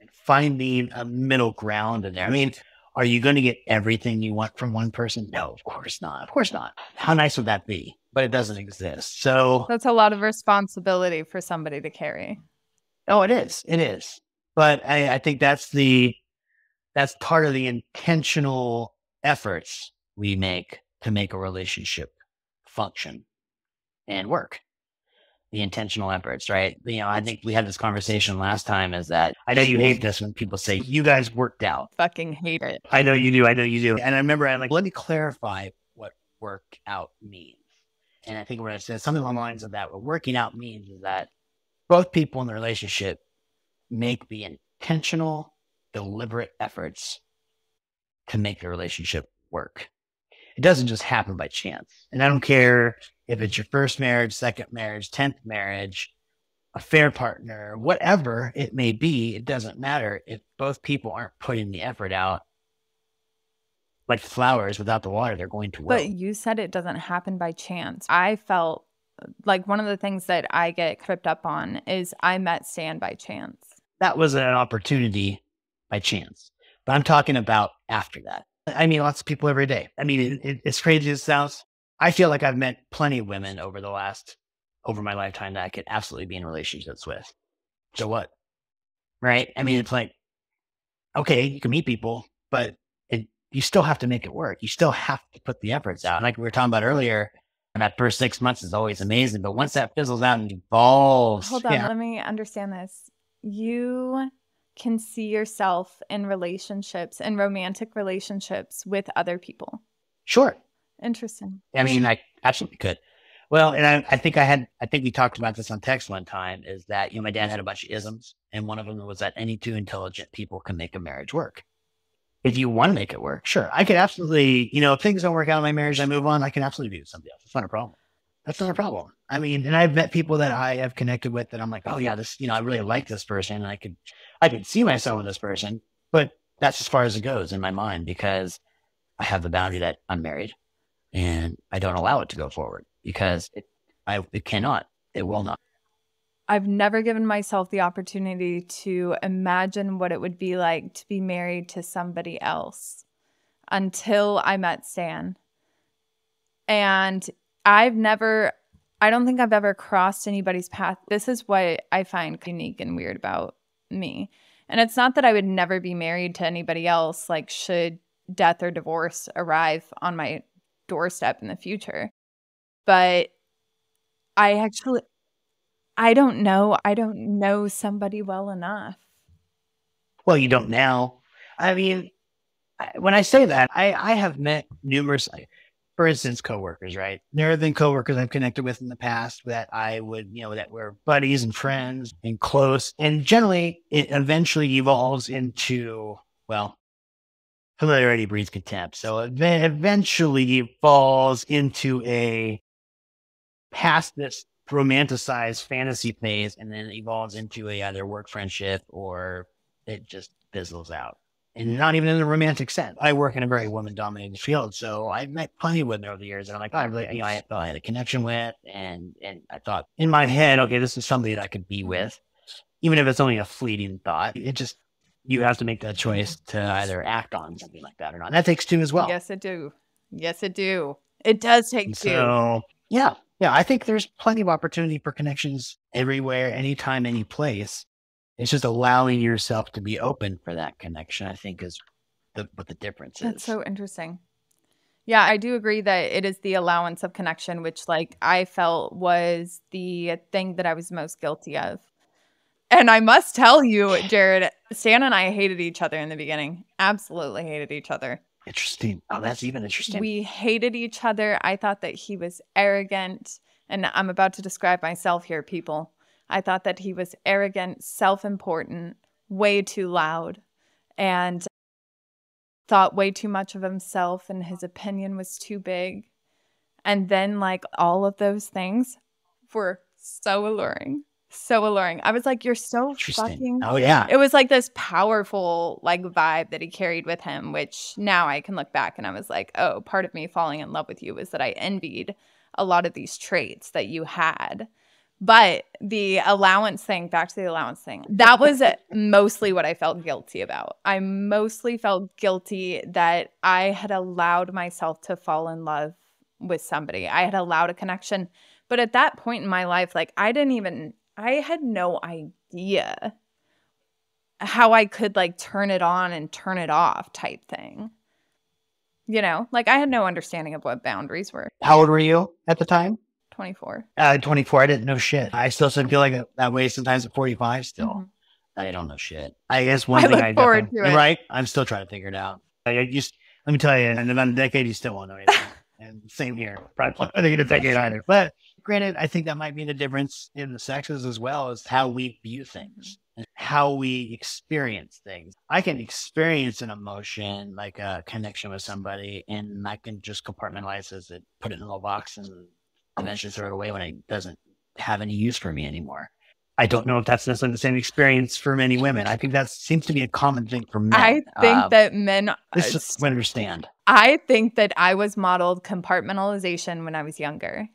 B: And finding a middle ground in there. I mean, are you going to get everything you want from one person? No, of course not. Of course not. How nice would that be? But it doesn't exist. So
A: that's a lot of responsibility for somebody to carry.
B: Oh, it is. It is. But I think that's part of the intentional efforts we make to make a relationship function and work. The intentional efforts, right? You know, I think we had this conversation last time is that I know you hate this when people say you guys worked out.
A: Fucking hate it.
B: I know you do. And I remember I'm like, let me clarify what work out means. And I think we're going to say something along the lines of that. What working out means is that both people in the relationship make the intentional, deliberate efforts to make the relationship work. It doesn't just happen by chance. And I don't care if it's your first marriage, second marriage, 10th marriage, affair partner, whatever it may be, it doesn't matter. If both people aren't putting the effort out, like flowers without the water, they're going to wilt.
A: But you said it doesn't happen by chance. I felt like one of the things that I get tripped up on is I met Stan by chance.
B: That was an opportunity by chance. But I'm talking about after that. I mean, lots of people every day. I mean, it's crazy as it sounds. I feel like I've met plenty of women over my lifetime that I could absolutely be in relationships with. So what? Right? I mean, it's like, okay, you can meet people, but you still have to make it work. You still have to put the efforts out. And like we were talking about earlier, that first 6 months is always amazing. But once that fizzles out and evolves.
A: Hold on, let me understand this. You can see yourself in relationships, in romantic relationships with other people.
B: Sure.
A: Interesting.
B: I mean, I absolutely could. Well, and I think we talked about this on text one time, is that, you know, my dad had a bunch of isms, and one of them was that any two intelligent people can make a marriage work. If you want to make it work, sure. I could absolutely, you know, if things don't work out in my marriage, I move on, I can absolutely be with somebody else. It's not a problem. That's not a problem. I mean, and I've met people that I have connected with that I'm like, oh yeah, this, you know, I really like this person, and I could see myself with this person, but that's as far as it goes in my mind, because I have the boundary that I'm married and I don't allow it to go forward because it cannot, it will not.
A: I've never given myself the opportunity to imagine what it would be like to be married to somebody else until I met Stan. And I don't think I've ever crossed anybody's path. This is what I find unique and weird about me. And it's not that I would never be married to anybody else, like should death or divorce arrive on my doorstep in the future. But I don't know. I don't know somebody well enough.
B: Well, you don't now. I mean, when I say that, I have met numerous, for instance, coworkers, right? There have been coworkers I've connected with in the past that I would, you know, that were buddies and friends and close. And generally, it eventually evolves into, well, familiarity breeds contempt. So it eventually falls into a past this romanticized fantasy phase, and then evolves into a either work friendship or it just fizzles out. And not even in a romantic sense. I work in a very woman-dominated field, so I've met plenty of women over the years, and I'm like, oh, I really, you know, I thought I had a connection with, and I thought in my head, okay, this is somebody that I could be with, even if it's only a fleeting thought. It just you have to make that choice to either act on something like that or not. And that takes two as well.
A: Yes, it do. Yes, it do. It does take two.
B: So yeah, I think there's plenty of opportunity for connections everywhere, anytime, any place. It's just allowing yourself to be open for that connection, I think, is what the difference is.
A: That's so interesting. Yeah, I do agree that it is the allowance of connection, which like I felt was the thing that I was most guilty of. And I must tell you, Jared, Stan and I hated each other in the beginning. Absolutely hated each other.
B: Interesting. Oh, that's even interesting.
A: We hated each other. I thought that he was arrogant. And I'm about to describe myself here, people. I thought that he was arrogant, self-important, way too loud, and thought way too much of himself, and his opinion was too big. And then like all of those things were so alluring. So alluring. I was like, you're so fucking...
B: Oh, yeah.
A: It was like this powerful like vibe that he carried with him, which now I can look back and I was like, oh, part of me falling in love with you was that I envied a lot of these traits that you had. But the allowance thing, back to the allowance thing, that was mostly what I felt guilty about. I mostly felt guilty that I had allowed myself to fall in love with somebody. I had allowed a connection. But at that point in my life, like I had no idea how I could like turn it on and turn it off type thing. You know, like I had no understanding of what boundaries were.
B: How old were you at the time?
A: 24.
B: 24. I didn't know shit. I still feel like that way sometimes at 45 still.
A: Mm-hmm.
B: I don't know shit. I guess one thing I
A: forward to it.
B: Right? I'm still trying to figure it out. Let me tell you, in about a decade, you still won't know anything. And same here. Probably not in a decade either. But granted, I think that might be the difference in the sexes as well as how we view things, and how we experience things. I can experience an emotion like a connection with somebody, and I can just compartmentalize it, put it in a little box, and eventually throw it away when it doesn't have any use for me anymore. I don't know if that's necessarily the same experience for many women. I think that seems to be a common thing for men.
A: I think that men...
B: This is what I understand.
A: I think that I was modeled compartmentalization when I was younger.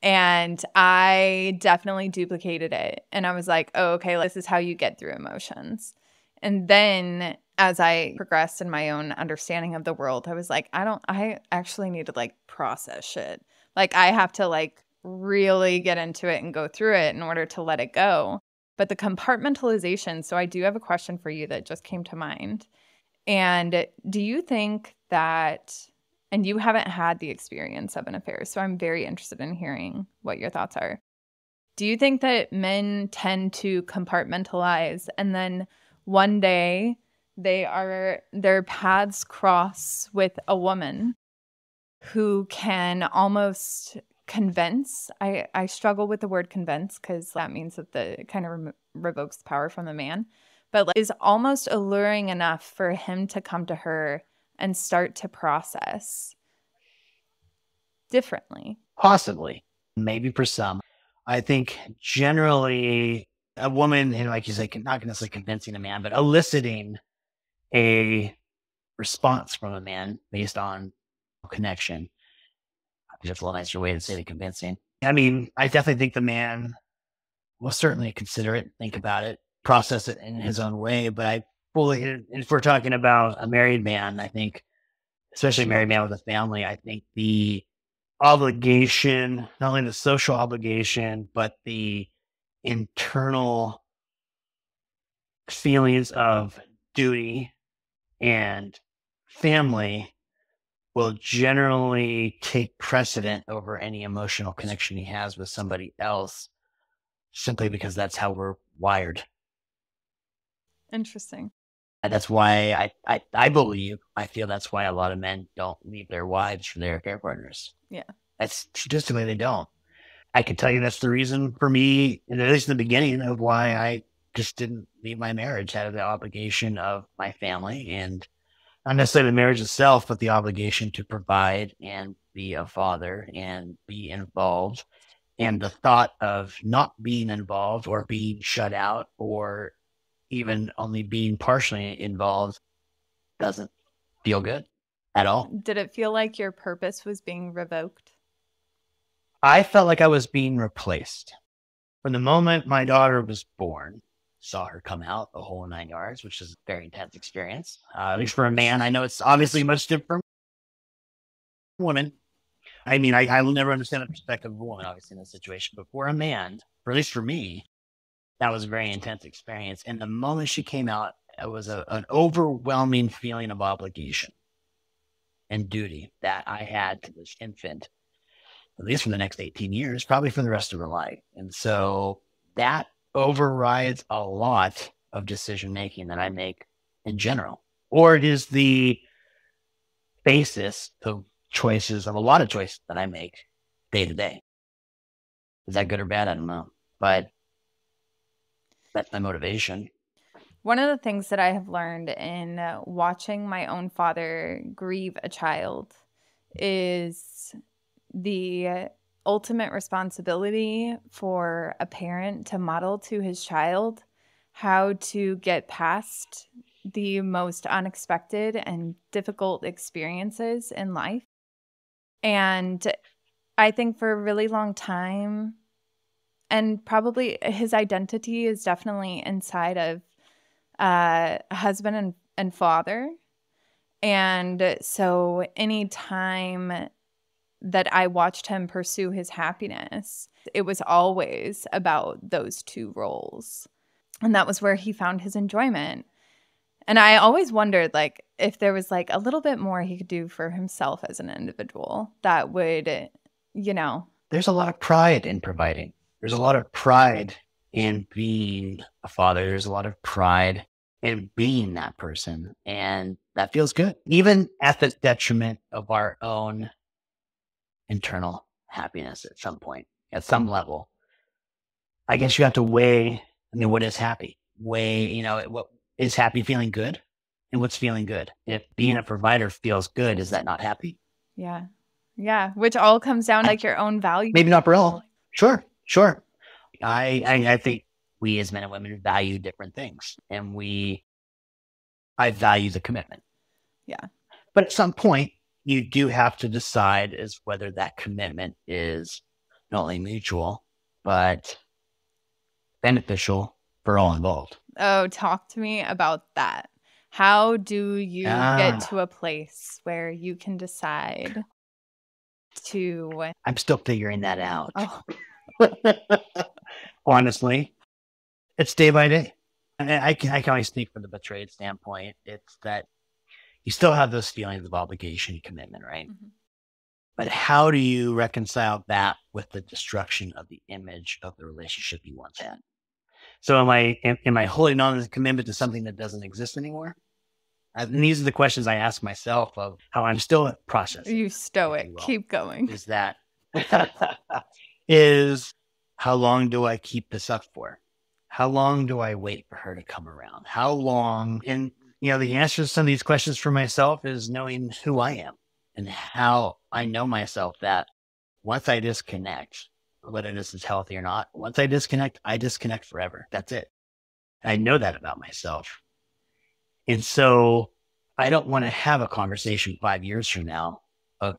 A: And I definitely duplicated it. And I was like, oh, okay, this is how you get through emotions. And then as I progressed in my own understanding of the world, I was like, I actually need to like process shit. Like I have to like really get into it and go through it in order to let it go. But the compartmentalization, so I do have a question for you that just came to mind. And do you think that, and you haven't had the experience of an affair, so I'm very interested in hearing what your thoughts are. Do you think that men tend to compartmentalize and then one day their paths cross with a woman who can almost convince? I struggle with the word convince because that means that it kind of revokes power from the man, but is almost alluring enough for him to come to her and start to process differently.
B: Possibly. Maybe for some. I think generally a woman, and like you say, not necessarily convincing a man, but eliciting a response from a man based on connection. That's a little nicer way to say the convincing. I mean, I definitely think the man will certainly consider it, think about it, process it in his own way. But if we're talking about a married man, I think, especially a married man with a family, I think the obligation, not only the social obligation, but the internal feelings of duty and family will generally take precedent over any emotional connection he has with somebody else, simply because that's how we're wired.
A: Interesting.
B: And that's why I feel that's why a lot of men don't leave their wives for their care partners.
A: Yeah.
B: That's statistically they don't. I can tell you that's the reason for me, at least in the beginning, of why I just didn't leave my marriage out of the obligation of my family, and not necessarily the marriage itself, but the obligation to provide and be a father and be involved. And the thought of not being involved or being shut out or even only being partially involved doesn't feel good at all.
A: Did it feel like your purpose was being revoked?
B: I felt like I was being replaced. From the moment my daughter was born, saw her come out the whole 9 yards, which is a very intense experience. At least for a man, I know it's obviously much different from women. I mean, I'll never understand the perspective of a woman, obviously, in this situation. But for a man, or at least for me, that was a very intense experience. And the moment she came out, it was an overwhelming feeling of obligation and duty that I had to this infant, at least for the next 18 years, probably for the rest of her life. And so that overrides a lot of decision making that I make in general, or it is the basis of choices, of a lot of choices that I make day to day. Is that good or bad? I don't know, but that's my motivation.
A: One of the things that I have learned in watching my own father grieve a child is the ultimate responsibility for a parent to model to his child how to get past the most unexpected and difficult experiences in life. And I think for a really long time, and probably his identity is definitely inside of husband and father. And so anytime that I watched him pursue his happiness, it was always about those two roles. And that was where he found his enjoyment. And I always wondered, like, if there was like a little bit more he could do for himself as an individual that would, you know.
B: There's a lot of pride in providing. There's a lot of pride in being a father. There's a lot of pride in being that person. And that feels good, even at the detriment of our own internal happiness at some point, at some level. I guess you have to weigh, I mean, what is happy? Weigh, what is happy feeling good? And what's feeling good? If being a provider feels good, is that not happy?
A: Yeah. Yeah. Which all comes down like your own value.
B: Maybe not for all. Sure. I think we as men and women value different things, and I value the commitment.
A: Yeah.
B: But at some point, you do have to decide as whether that commitment is not only mutual, but beneficial for all involved.
A: Oh, talk to me about that. How do you get to a place where you can decide to...
B: I'm still figuring that out.
A: Oh.
B: Honestly, it's day by day. And I can only speak from the betrayed standpoint. It's that you still have those feelings of obligation and commitment, right? Mm-hmm. But how do you reconcile that with the destruction of the image of the relationship you once had? So am I holding on to the commitment to something that doesn't exist anymore? And these are the questions I ask myself of how I'm still processing.
A: You stoic. Keep going.
B: Is how long do I keep this up for? How long do I wait for her to come around? How long? And, the answer to some of these questions for myself is knowing who I am and how I know myself, that once I disconnect, whether this is healthy or not, once I disconnect forever. That's it. I know that about myself. And so I don't want to have a conversation 5 years from now of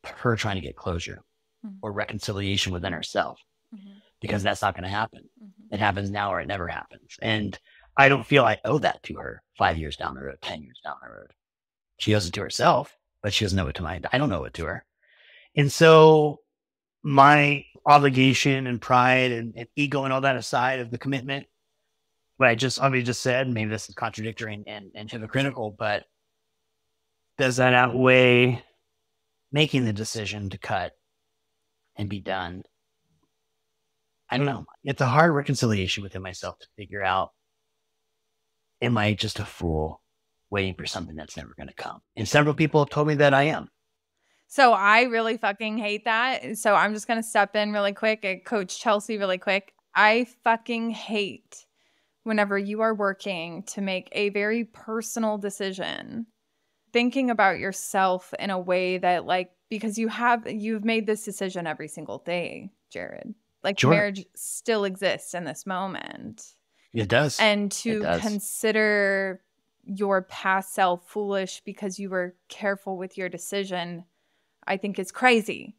B: her trying to get closure or reconciliation within herself, because that's not going to happen. It happens now or it never happens. And I don't feel I owe that to her 5 years down the road, 10 years down the road. She owes it to herself, but she doesn't owe it to I don't owe it to her. And so my obligation and pride and ego and all that aside of the commitment, what I just said, maybe this is contradictory and hypocritical, but does that outweigh making the decision to cut and be done? I don't know. It's a hard reconciliation within myself to figure out, am I just a fool waiting for something that's never going to come? And several people have told me that I am.
A: So I really fucking hate that. So I'm just going to step in really quick and coach Chelsea really quick. I fucking hate whenever you are working to make a very personal decision, thinking about yourself in a way that, like, because you've made this decision every single day, Jared. Like, sure. Marriage still exists in this moment.
B: It does.
A: And to consider your past self foolish because you were careful with your decision, I think is crazy.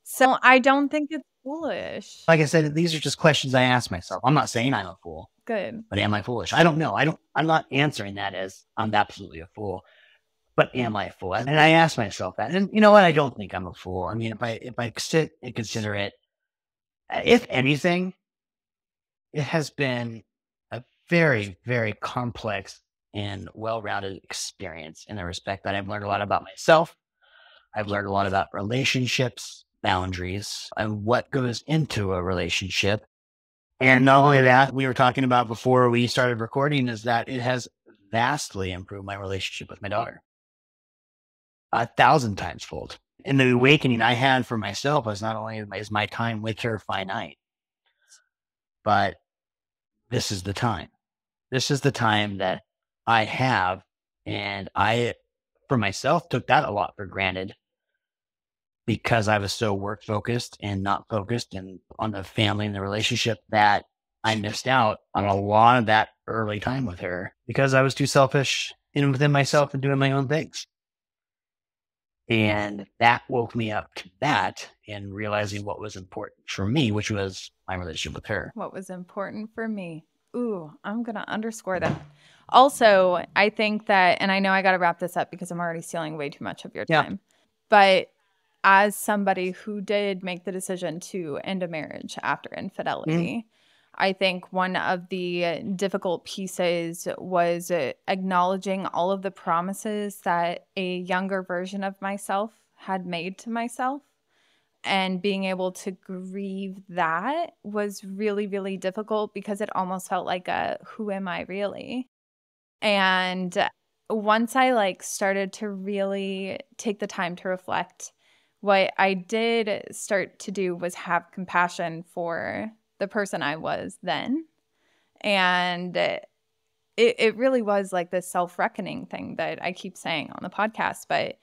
A: So I don't think it's foolish.
B: Like I said, these are just questions I ask myself. I'm not saying I'm a fool,
A: Good.
B: but am I foolish? I don't know. I'm not answering that as I'm absolutely a fool, but am I a fool? And I ask myself that. And you know what? I don't think I'm a fool. I mean, if I sit and consider it, if anything, it has been a very, very complex and well-rounded experience in the respect that I've learned a lot about myself. I've learned a lot about relationships, boundaries, and what goes into a relationship. And not only that, we were talking about before we started recording is that it has vastly improved my relationship with my daughter. 1,000 times fold. And the awakening I had for myself was not only is my time with her finite, but this is the time. This is the time that I have. And I, for myself, took that a lot for granted because I was so work focused and not focused and on the family and the relationship that I missed out on a lot of that early time with her because I was too selfish in within myself and doing my own things. And that woke me up to that and realizing what was important for me, which was my relationship with her.
A: What was important for me. Ooh, I'm going to underscore that. Also, I think that, and I know I got to wrap this up because I'm already stealing way too much of your time, but as somebody who did make the decision to end a marriage after infidelity, I think one of the difficult pieces was acknowledging all of the promises that a younger version of myself had made to myself. And being able to grieve that was really, really difficult because it almost felt like who am I really? And once I started to really take the time to reflect, what I did start to do was have compassion for the person I was then. And it really was like this self-reckoning thing that I keep saying on the podcast. But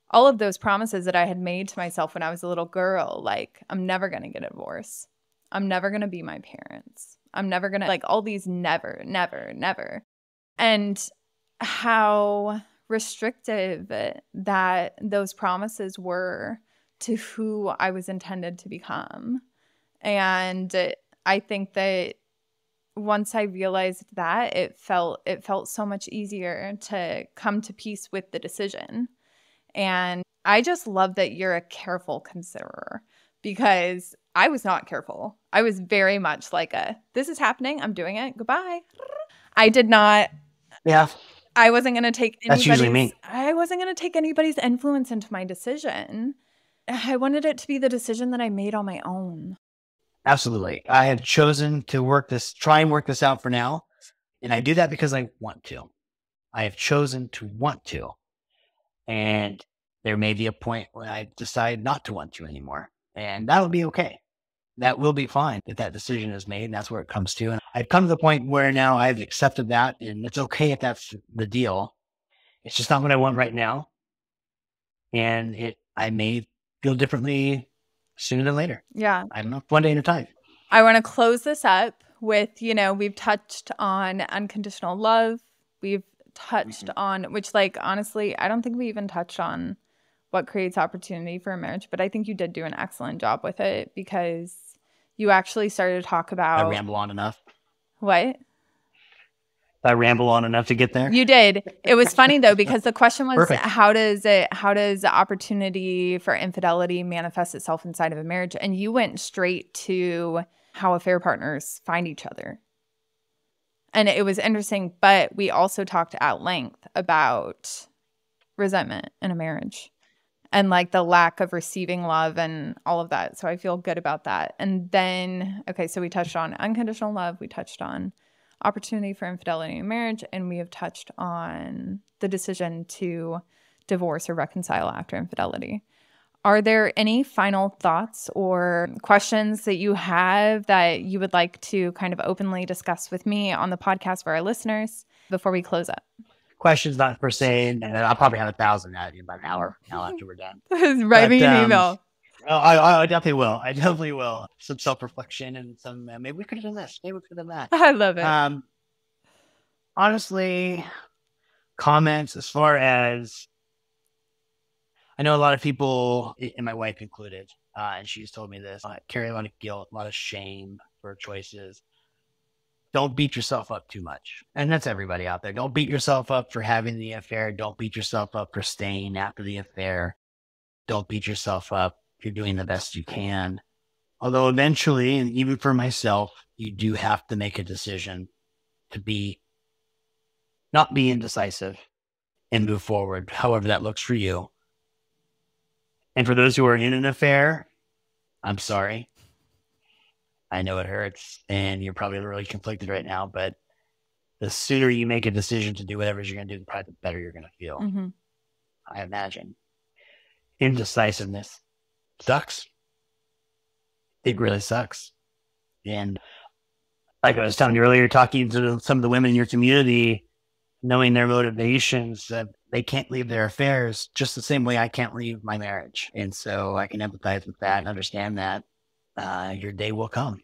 A: all of those promises that I had made to myself when I was a little girl, like, I'm never going to get a divorce. I'm never going to be my parents. I'm never going to, like, all these never, never, never. And how restrictive that those promises were to who I was intended to become. And I think that once I realized that, it felt so much easier to come to peace with the decision. And I just love that you're a careful considerer because I was not careful. I was very much like this is happening. I'm doing it. Goodbye. I did not.
B: Yeah.
A: I wasn't going to take
B: That's usually me.
A: I wasn't going to take anybody's influence into my decision. I wanted it to be the decision that I made on my own.
B: Absolutely. I have chosen to try and work this out for now. And I do that because I want to. I have chosen to want to. And there may be a point when I decide not to want to anymore. And that will be okay. That will be fine if that decision is made. And that's where it comes to. And I've come to the point where now I've accepted that. And it's okay if that's the deal. It's just not what I want right now. And I may feel differently sooner than later.
A: Yeah.
B: I don't know. One day at a time.
A: I want to close this up with, we've touched on unconditional love. We've touched on, which honestly, I don't think we even touched on what creates opportunity for a marriage, but I think you did do an excellent job with it because you actually started to talk about.
B: I ramble on enough.
A: What?
B: I ramble on enough to get there.
A: You did. It was funny though, because the question was,
B: Perfect.
A: how does the opportunity for infidelity manifest itself inside of a marriage? And you went straight to how affair partners find each other. And it was interesting, but we also talked at length about resentment in a marriage and the lack of receiving love and all of that. So I feel good about that. And then, okay, so we touched on unconditional love. We touched on opportunity for infidelity in marriage. And we have touched on the decision to divorce or reconcile after infidelity. Are there any final thoughts or questions that you have that you would like to kind of openly discuss with me on the podcast for our listeners before we close up?
B: Questions not per se, and I'll probably have 1,000 at you in about an hour now after we're done.
A: Write me an email.
B: I definitely will. I definitely will. Some self-reflection and some, maybe we could have done this. Maybe we could have done that.
A: I love it.
B: Honestly, comments as far as, I know a lot of people, and my wife included, and she's told me this. I carry a lot of guilt, a lot of shame for choices. Don't beat yourself up too much. And that's everybody out there. Don't beat yourself up for having the affair. Don't beat yourself up for staying after the affair. Don't beat yourself up. You're doing the best you can. Although eventually, and even for myself, you do have to make a decision to not be indecisive and move forward, however that looks for you. And for those who are in an affair, I'm sorry. I know it hurts and you're probably really conflicted right now, but the sooner you make a decision to do whatever you're going to do, probably the better you're going to feel.
A: Mm-hmm.
B: I imagine. Indecisiveness sucks. It really sucks. And like I was telling you earlier, talking to some of the women in your community, knowing their motivations, that they can't leave their affairs just the same way I can't leave my marriage. And so I can empathize with that and understand that your day will come.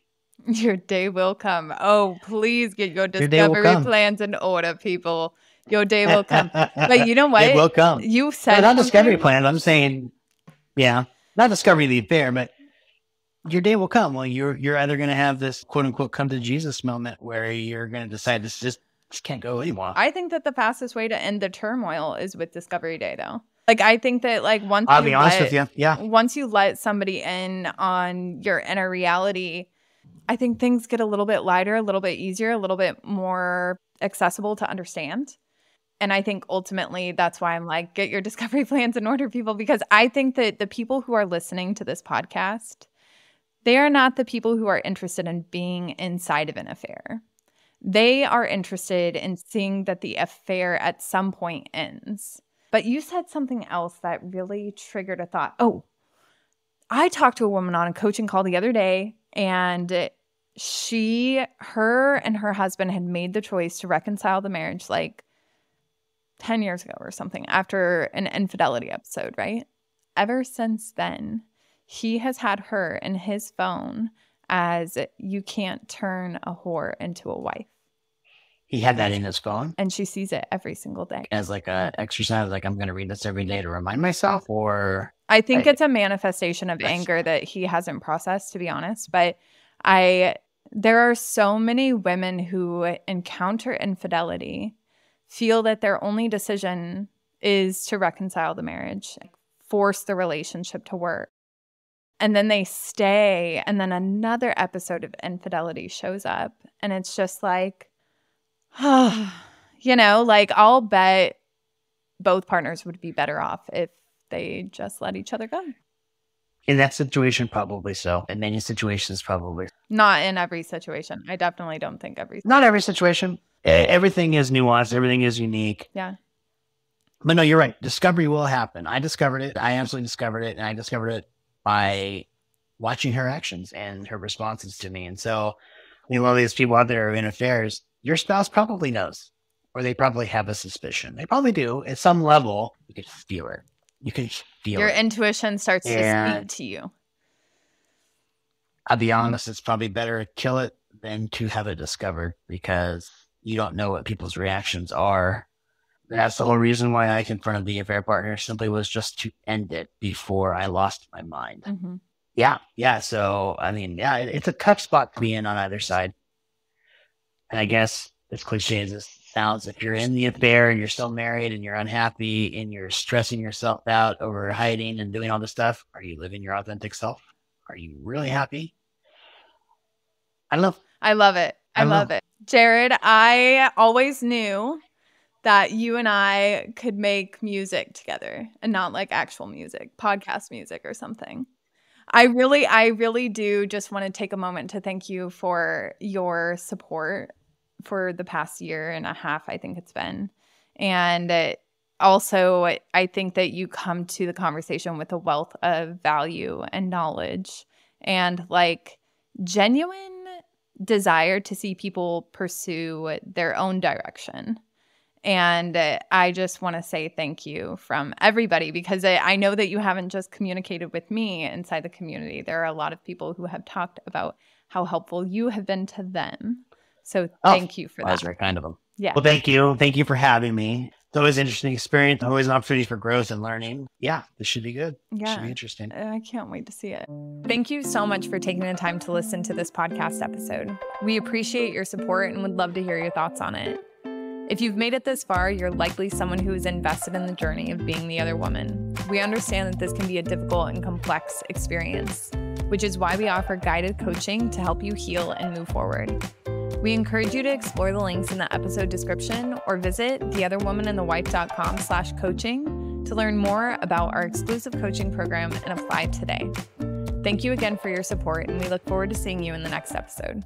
A: Your day will come. Oh, please get your discovery plans in order, people. Your day will come. But you know what?
B: It will come.
A: You said
B: not discovery plans. I'm saying, yeah, not discovery of the affair, but your day will come. Well, you're either going to have this quote unquote come to Jesus moment where you're going to decide this just can't go anymore.
A: I think that the fastest way to end the turmoil is with Discovery Day, though. Like, I think that, like,
B: I'll be honest with you. Yeah.
A: Once you let somebody in on your inner reality, I think things get a little bit lighter, a little bit easier, a little bit more accessible to understand. And I think ultimately that's why I'm like, get your discovery plans in order, people, because I think that the people who are listening to this podcast, they are not the people who are interested in being inside of an affair. They are interested in seeing that the affair at some point ends. But you said something else that really triggered a thought. Oh, I talked to a woman on a coaching call the other day, and her and her husband had made the choice to reconcile the marriage like 10 years ago or something after an infidelity episode, right? Ever since then, he has had her in his phone as you can't turn a whore into a wife.
B: He had that in his phone?
A: And she sees it every single day.
B: As like an exercise, like I'm going to read this every day to remind myself, or...
A: I think it's a manifestation of anger that he hasn't processed, to be honest. But there are so many women who encounter infidelity, feel that their only decision is to reconcile the marriage, force the relationship to work. And then they stay, and then another episode of infidelity shows up. And it's just like, you know, like I'll bet both partners would be better off if they just let each other go.
B: In that situation, probably so. In many situations, probably.
A: Not in every situation. I definitely don't think every.
B: Not every situation. Everything is nuanced. Everything is unique.
A: Yeah.
B: But no, you're right. Discovery will happen. I discovered it. I absolutely discovered it. And I discovered it by watching her actions and her responses to me. And so, you know, all these people out there who are in affairs, your spouse probably knows, or they probably have a suspicion. They probably do. At some level, you can feel it. You can feel
A: your
B: it.
A: intuition starts to speak to you.
B: I'll be honest, it's probably better to kill it than to have it discovered, because you don't know what people's reactions are. That's the whole reason why I confronted the affair partner, simply was just to end it before I lost my mind.
A: Mm-hmm.
B: Yeah. So, I mean, yeah, it's a tough spot to be in on either side. And I guess, as cliche as this sounds, if you're in the affair and you're still married and you're unhappy and you're stressing yourself out over hiding and doing all this stuff, are you living your authentic self? Are you really happy? I don't know.
A: I love it. I love it. Jared, I always knew that you and I could make music together, and not like actual music, podcast music or something. I really do just want to take a moment to thank you for your support for the past year and a half, I think it's been. And also, I think that you come to the conversation with a wealth of value and knowledge and like genuine desire to see people pursue their own direction. And I just want to say thank you from everybody, because I know that you haven't just communicated with me inside the community. There are a lot of people who have talked about how helpful you have been to them. So thank you for that.
B: That's very kind of them.
A: Yeah.
B: Well, thank you. Thank you for having me. It's always an interesting experience, always an opportunity for growth and learning. Yeah, this should be good.
A: Yeah.
B: It should be interesting.
A: I can't wait to see it. Thank you so much for taking the time to listen to this podcast episode. We appreciate your support and would love to hear your thoughts on it. If you've made it this far, you're likely someone who is invested in the journey of being the other woman. We understand that this can be a difficult and complex experience, which is why we offer guided coaching to help you heal and move forward. We encourage you to explore the links in the episode description or visit theotherwomanandthewife.com/coaching to learn more about our exclusive coaching program and apply today. Thank you again for your support, and we look forward to seeing you in the next episode.